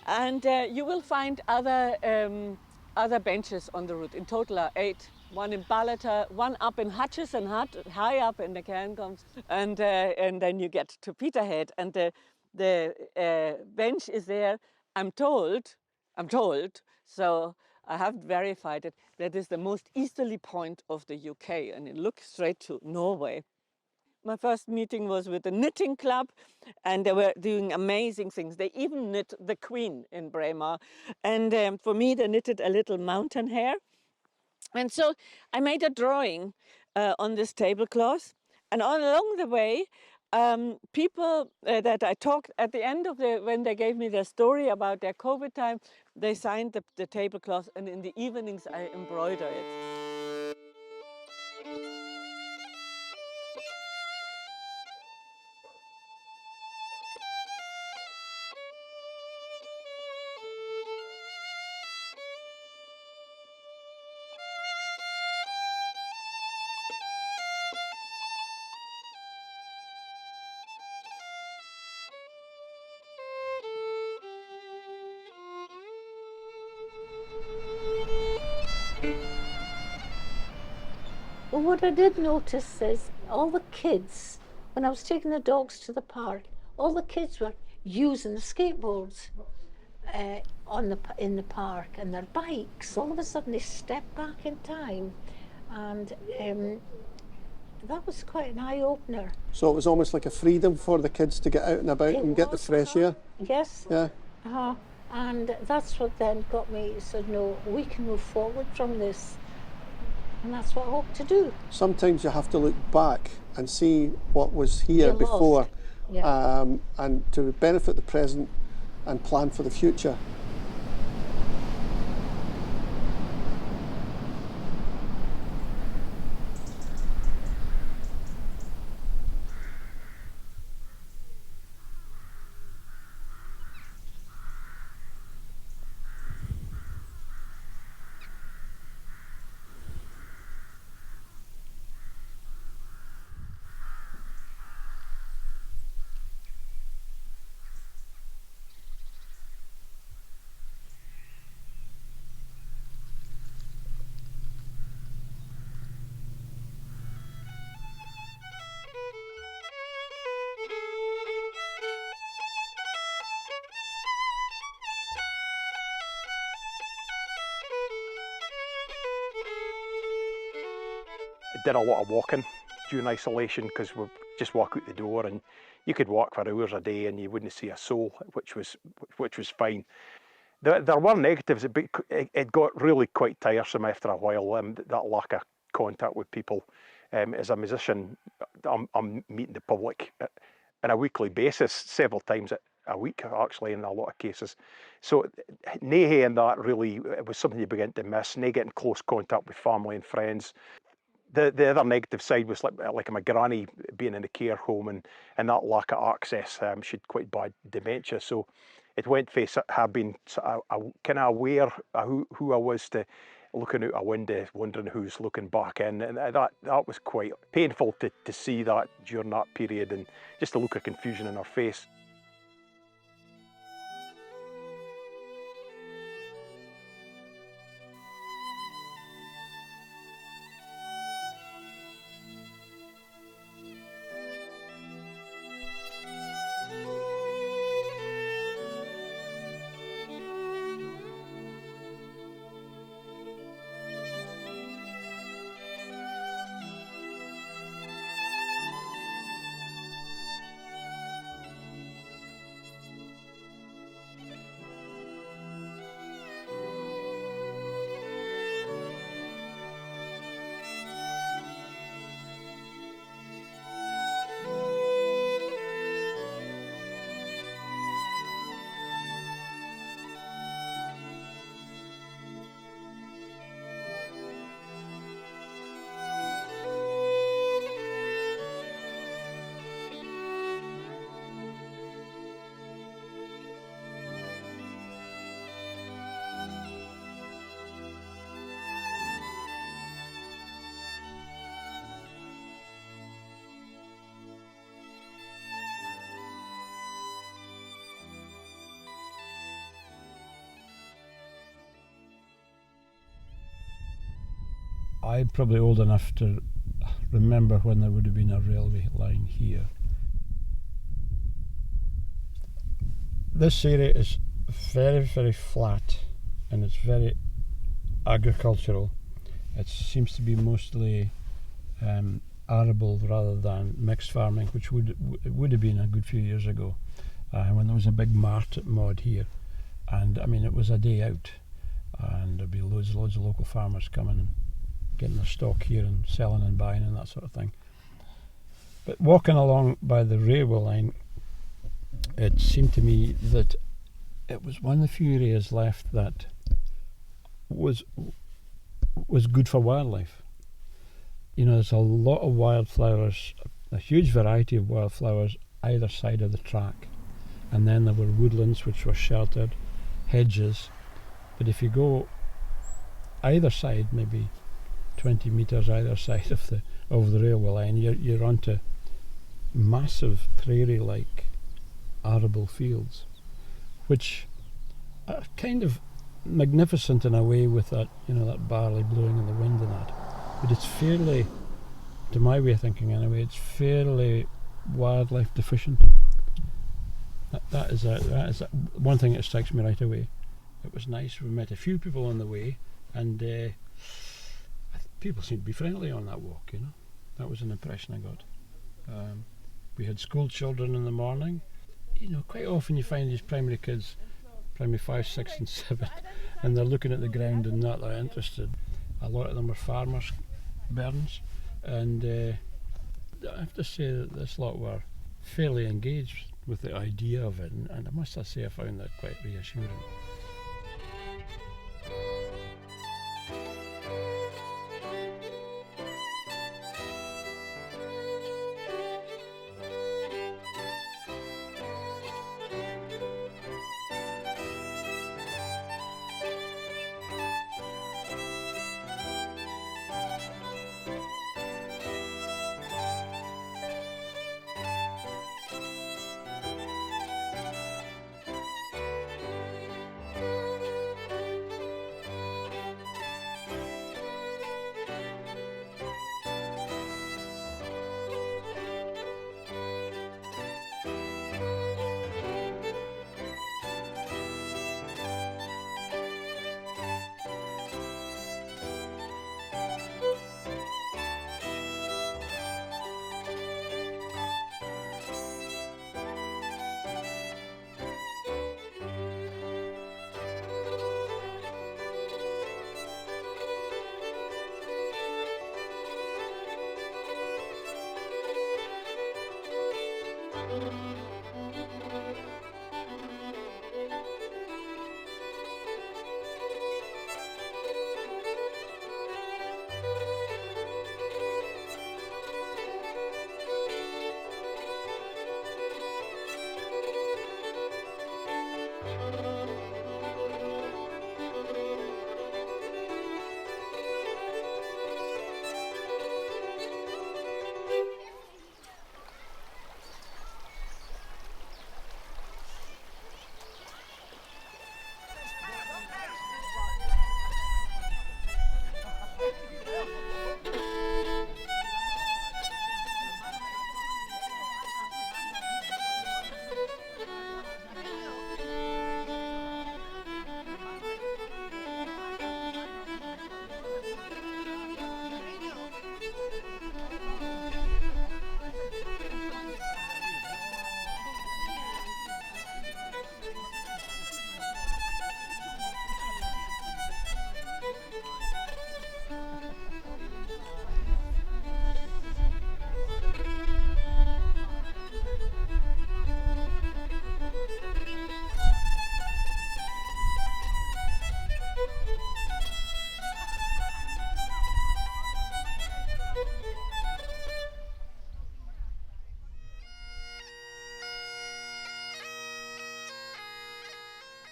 And you will find other benches on the route. In total are 8. One in Ballata, one up in Hutchison Hut, high up in the Cairngorms, and then you get to Peterhead, and the bench is there. I'm told, so I haven't verified it, that is the most easterly point of the UK, and it looks straight to Norway. My first meeting was with the knitting club, and they were doing amazing things. They even knit the Queen in Braemar, and for me, they knitted a little mountain hare. And so I made a drawing on this tablecloth, and all along the way, people that I talked at the end of when they gave me their story about their COVID time, they signed the tablecloth, and in the evenings I embroider it. Well, what I did notice is all the kids, when I was taking the dogs to the park, all the kids were using the skateboards in the park and their bikes. All of a sudden they stepped back in time, and that was quite an eye-opener. So it was almost like a freedom for the kids to get out and about and get the fresh air? Yes. Yeah. And that's what then got me, said, no, we can move forward from this. And that's what I hope to do. Sometimes you have to look back and see what was here before, and to benefit the present and plan for the future. Did a lot of walking during isolation because we just walk out the door, and you could walk for hours a day and you wouldn't see a soul, which was fine. There were negatives. It got really quite tiresome after a while. That lack of contact with people. As a musician, I'm meeting the public on a weekly basis, several times a week, actually, in a lot of cases. So nae and that really, it was something you begin to miss. Nae getting close contact with family and friends. The other negative side was like my granny being in a care home, and that lack of access. She'd quite bad dementia, so it went face have been kind of aware of who I was, to looking out a window, wondering who's looking back in, and that was quite painful to see that during that period, and just the look of confusion in her face. I'm probably old enough to remember when there would have been a railway line here. This area is very, very flat and it's very agricultural. It seems to be mostly arable rather than mixed farming, which would have been a good few years ago when there was a big market mod here. And I mean, it was a day out and there'd be loads of local farmers coming and getting their stock here and selling and buying and that sort of thing. But walking along by the railway line, it seemed to me that it was one of the few areas left that was good for wildlife. You know, there's a lot of wildflowers, a huge variety of wildflowers either side of the track. And then there were woodlands which were sheltered, hedges. But if you go either side, maybe 20 metres either side of the railway line, you're onto massive prairie-like arable fields, which are kind of magnificent in a way with that, you know, that barley blowing in the wind and that. But it's fairly, to my way of thinking anyway, it's fairly wildlife deficient. That is one thing that strikes me right away. It was nice. We met a few people on the way, and people seemed to be friendly on that walk. You know, that was an impression I got. We had school children in the morning. You know, quite often you find these primary kids, primary 5, 6 and 7, and they're looking at the ground and not that interested. A lot of them were farmers' bairns, and I have to say that this lot were fairly engaged with the idea of it, and I must say I found that quite reassuring.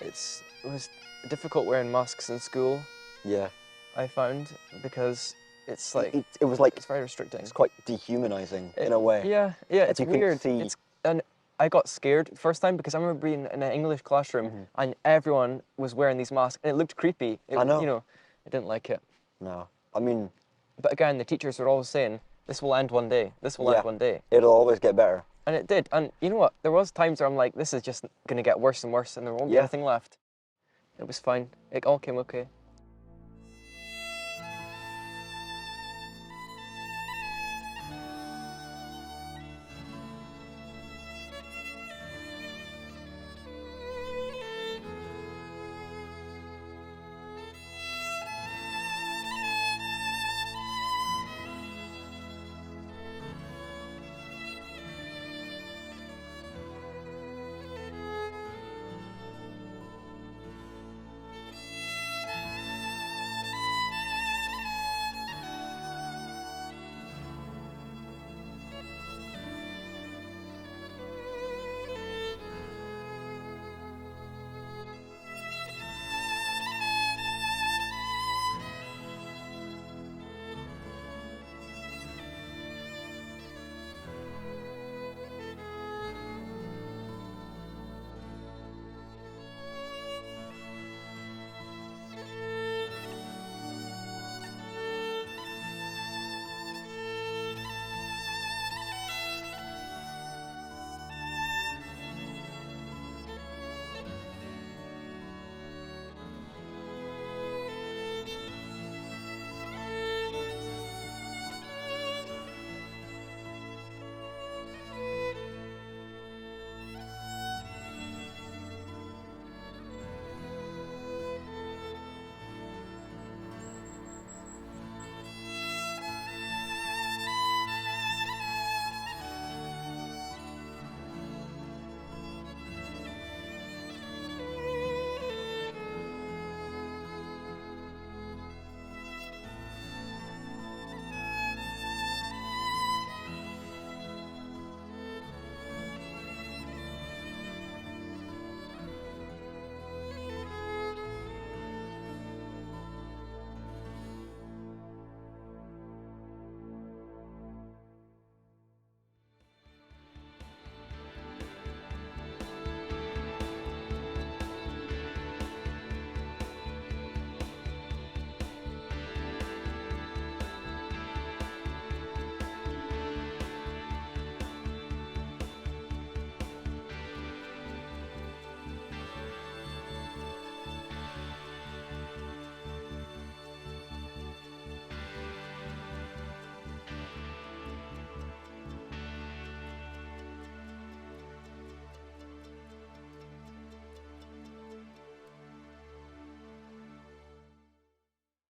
It was difficult wearing masks in school. Yeah. I found, because it's like it was like it's very restricting. It's quite dehumanizing in a way. Yeah, yeah, it's you weird. See... And I got scared first time because I remember being in an English classroom and everyone was wearing these masks and it looked creepy. I know. You know, I didn't like it. No, I mean, But again, the teachers were always saying, this will end one day, this will end one day. It'll always get better. And it did. And you know what? There was times where I'm like, this is just going to get worse and worse and there won't be anything left. It was fine. It all came okay.